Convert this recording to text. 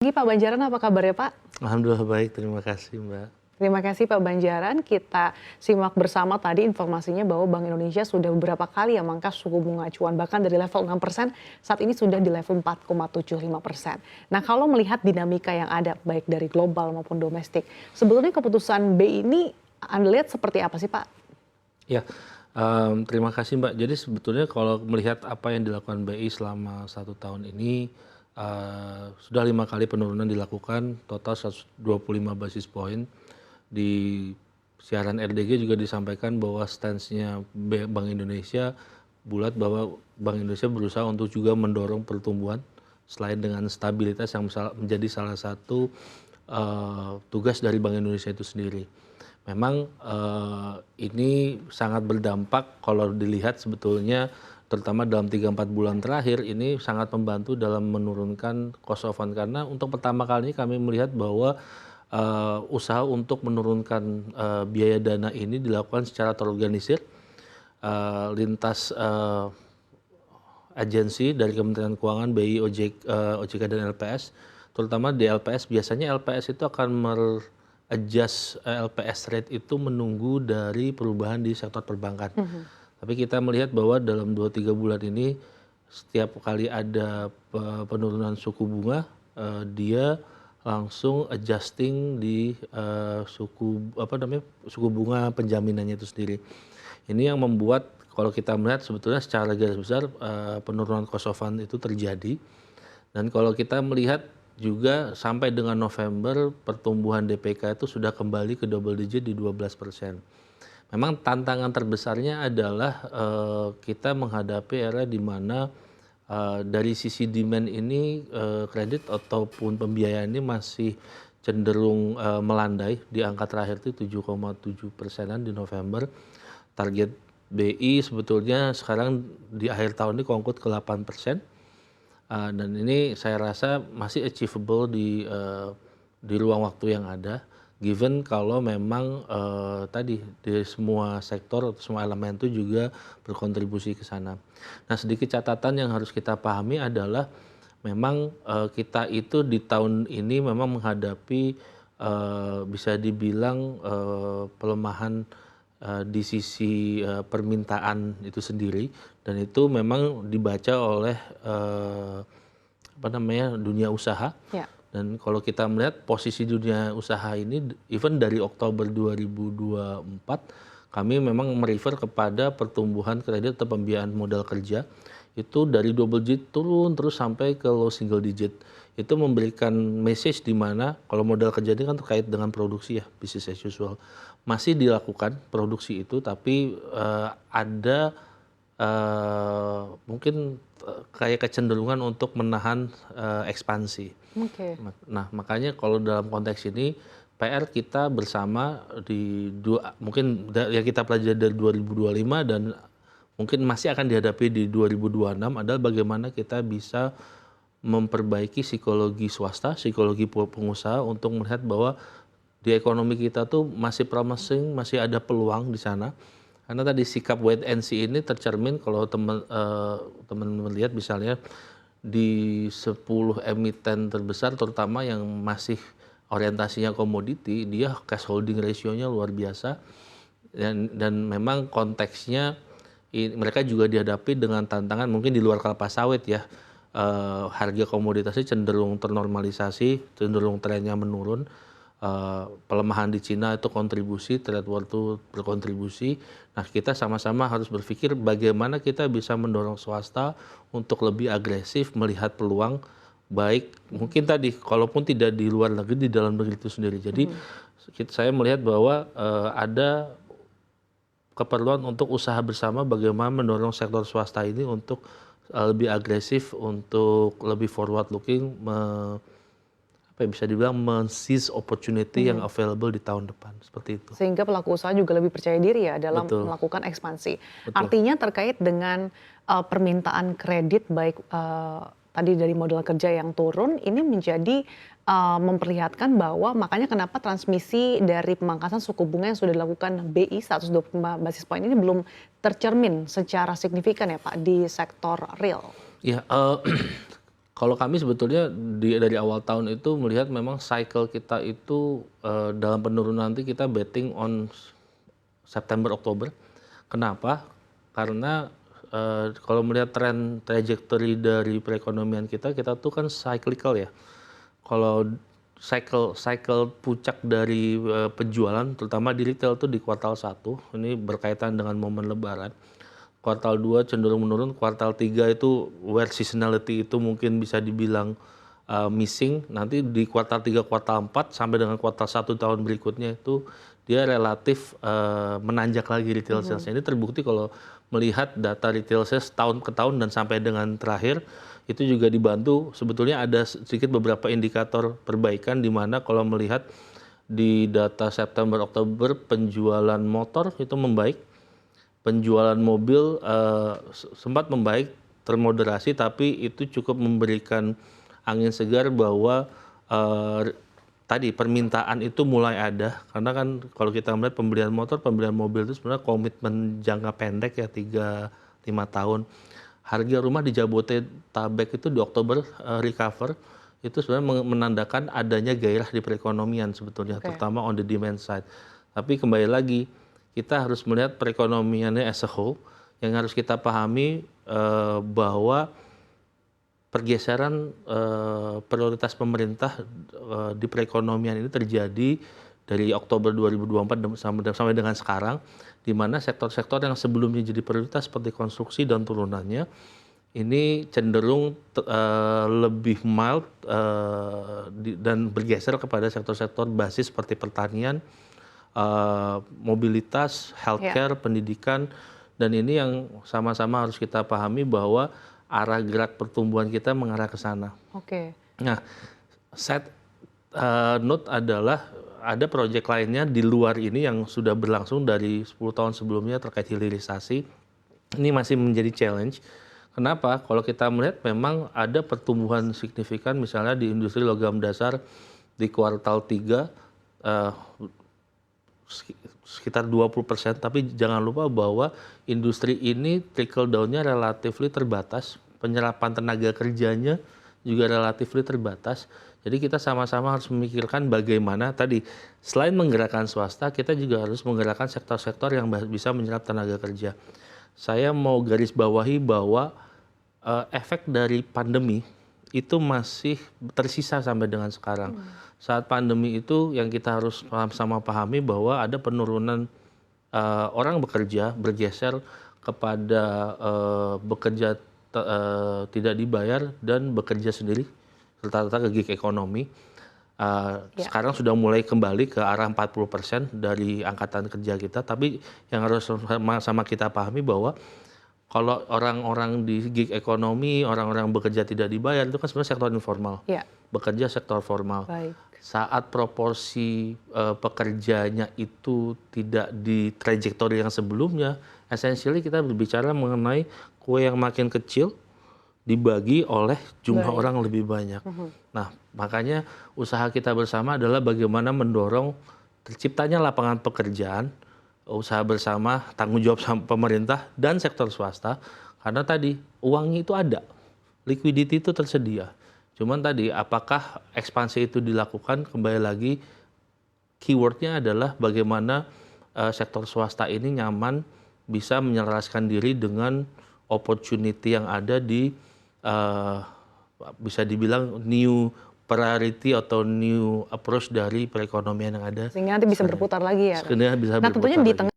Pagi Pak Banjaran, apa kabarnya Pak? Alhamdulillah baik, terima kasih Mbak. Terima kasih Pak Banjaran. Kita simak bersama tadi informasinya bahwa Bank Indonesia sudah beberapa kali ya memangkas suku bunga acuan, bahkan dari level 6%, saat ini sudah di level 4,75%. Nah, kalau melihat dinamika yang ada baik dari global maupun domestik, sebetulnya keputusan BI ini Anda lihat seperti apa sih Pak? Ya, terima kasih Mbak. Jadi sebetulnya kalau melihat apa yang dilakukan BI selama 1 tahun ini, sudah 5 kali penurunan dilakukan, total 125 basis point. Di siaran RDG juga disampaikan bahwa stance-nya Bank Indonesia bulat bahwa Bank Indonesia berusaha untuk juga mendorong pertumbuhan selain dengan stabilitas yang menjadi salah satu tugas dari Bank Indonesia itu sendiri. Memang ini sangat berdampak kalau dilihat sebetulnya terutama dalam 3-4 bulan terakhir ini sangat membantu dalam menurunkan cost of fund karena untuk pertama kalinya kami melihat bahwa usaha untuk menurunkan biaya dana ini dilakukan secara terorganisir lintas agensi dari Kementerian Keuangan, BI, OJK dan LPS. Terutama di LPS biasanya LPS itu akan adjust LPS rate itu menunggu dari perubahan di sektor perbankan. Tapi kita melihat bahwa dalam 2-3 bulan ini setiap kali ada penurunan suku bunga, dia langsung adjusting di suku bunga penjaminannya itu sendiri. Ini yang membuat kalau kita melihat sebetulnya secara garis besar penurunan cost of fund itu terjadi. Dan kalau kita melihat juga sampai dengan November pertumbuhan DPK itu sudah kembali ke double digit di 12%. Memang tantangan terbesarnya adalah kita menghadapi era di mana dari sisi demand ini kredit ataupun pembiayaan ini masih cenderung melandai di angka terakhir itu 7,7%-an di November. Target BI sebetulnya sekarang di akhir tahun ini kongkut ke 8%. Dan ini saya rasa masih achievable di ruang waktu yang ada, given kalau memang tadi di semua sektor atau semua elemen itu juga berkontribusi ke sana. Nah, sedikit catatan yang harus kita pahami adalah memang kita itu di tahun ini memang menghadapi bisa dibilang pelemahan di sisi permintaan itu sendiri, dan itu memang dibaca oleh dunia usaha. Ya. Dan kalau kita melihat posisi dunia usaha ini, even dari Oktober 2024, kami memang merefer kepada pertumbuhan kredit atau pembiayaan modal kerja itu dari double digit turun terus sampai ke low single digit. Itu memberikan message di mana kalau modal kerja ini kan terkait dengan produksi ya, business as usual. Masih dilakukan produksi itu, tapi ada mungkin kayak kecenderungan untuk menahan ekspansi. Oke. Nah, makanya kalau dalam konteks ini PR kita bersama mungkin yang kita pelajari dari 2025 dan mungkin masih akan dihadapi di 2026 adalah bagaimana kita bisa memperbaiki psikologi swasta, psikologi pengusaha untuk melihat bahwa di ekonomi kita tuh masih promising, masih ada peluang di sana. Karena tadi sikap wait and see ini tercermin kalau teman-teman lihat misalnya di 10 emiten terbesar terutama yang masih orientasinya komoditi, dia cash holding ratio-nya luar biasa. Dan memang konteksnya mereka juga dihadapi dengan tantangan mungkin di luar kelapa sawit ya. Harga komoditasnya cenderung ternormalisasi, cenderung trennya menurun. Pelemahan di Cina itu kontribusi, trade war itu berkontribusi. Nah, kita sama-sama harus berpikir bagaimana kita bisa mendorong swasta untuk lebih agresif melihat peluang, baik mungkin tadi kalaupun tidak di luar negeri, di dalam negeri itu sendiri. Jadi saya melihat bahwa ada keperluan untuk usaha bersama bagaimana mendorong sektor swasta ini untuk lebih agresif, untuk lebih forward looking, bisa dibilang men-seize opportunity yang available di tahun depan, seperti itu. Sehingga pelaku usaha juga lebih percaya diri ya dalam melakukan ekspansi. Artinya terkait dengan permintaan kredit baik tadi dari modal kerja yang turun, ini menjadi memperlihatkan bahwa makanya kenapa transmisi dari pemangkasan suku bunga yang sudah dilakukan BI 125 basis point ini belum tercermin secara signifikan ya Pak di sektor real. Ya, Kalau kami sebetulnya dari awal tahun itu melihat memang cycle kita itu dalam penurunan nanti kita betting on September Oktober. Kenapa? Karena kalau melihat tren trajectory dari perekonomian kita tuh kan cyclical ya. Kalau cycle puncak dari penjualan terutama di retail tuh di kuartal 1, ini berkaitan dengan momen lebaran. Kuartal 2 cenderung menurun, kuartal 3 itu where seasonality itu mungkin bisa dibilang missing. Nanti di kuartal 3, kuartal 4 sampai dengan kuartal 1 tahun berikutnya itu dia relatif menanjak lagi retail sales. Ini terbukti kalau melihat data retail sales tahun ke tahun dan sampai dengan terakhir itu juga dibantu sebetulnya ada sedikit beberapa indikator perbaikan di mana kalau melihat di data September Oktober penjualan motor itu membaik. Penjualan mobil sempat membaik, termoderasi, tapi itu cukup memberikan angin segar bahwa tadi permintaan itu mulai ada. Karena kan kalau kita melihat pembelian motor, pembelian mobil itu sebenarnya komitmen jangka pendek ya 3-5 tahun. Harga rumah di Jabodetabek itu di Oktober recover, itu sebenarnya menandakan adanya gairah di perekonomian sebetulnya, terutama on the demand side. Tapi kembali lagi, kita harus melihat perekonomiannya as a whole, yang harus kita pahami bahwa pergeseran prioritas pemerintah di perekonomian ini terjadi dari Oktober 2024 sampai dengan sekarang, di mana sektor-sektor yang sebelumnya jadi prioritas seperti konstruksi dan turunannya, ini cenderung lebih mild dan bergeser kepada sektor-sektor basis seperti pertanian, mobilitas, healthcare, pendidikan, dan ini yang sama-sama harus kita pahami bahwa arah gerak pertumbuhan kita mengarah ke sana. Nah, side note adalah ada proyek lainnya di luar ini yang sudah berlangsung dari 10 tahun sebelumnya terkait hilirisasi. Ini masih menjadi challenge. Kenapa? Kalau kita melihat memang ada pertumbuhan signifikan misalnya di industri logam dasar di kuartal 3 sekitar 20%, tapi jangan lupa bahwa industri ini trickle down-nya relatifly terbatas, penyerapan tenaga kerjanya juga relatifly terbatas. Jadi kita sama-sama harus memikirkan bagaimana tadi selain menggerakkan swasta, kita juga harus menggerakkan sektor-sektor yang bisa menyerap tenaga kerja. Saya mau garis bawahi bahwa efek dari pandemi itu masih tersisa sampai dengan sekarang. Saat pandemi itu yang kita harus sama-sama pahami bahwa ada penurunan orang bekerja, bergeser kepada bekerja tidak dibayar dan bekerja sendiri, rata-rata ke gig ekonomi. Sekarang sudah mulai kembali ke arah 40% dari angkatan kerja kita, tapi yang harus sama kita pahami bahwa kalau orang-orang di gig ekonomi, orang-orang bekerja tidak dibayar, itu kan sebenarnya sektor informal. Bekerja sektor formal. Saat proporsi pekerjanya itu tidak di trajektori yang sebelumnya, essentially kita berbicara mengenai kue yang makin kecil dibagi oleh jumlah orang lebih banyak. Nah, makanya usaha kita bersama adalah bagaimana mendorong terciptanya lapangan pekerjaan, usaha bersama, tanggung jawab pemerintah dan sektor swasta, karena tadi uangnya itu ada, liquidity itu tersedia. Cuman tadi apakah ekspansi itu dilakukan, kembali lagi keywordnya adalah bagaimana sektor swasta ini nyaman bisa menyelaraskan diri dengan opportunity yang ada di bisa dibilang new priority atau new approach dari perekonomian yang ada. Sehingga nanti bisa berputar lagi ya. Sehingga bisa nah berputar tentunya di lagi. tengah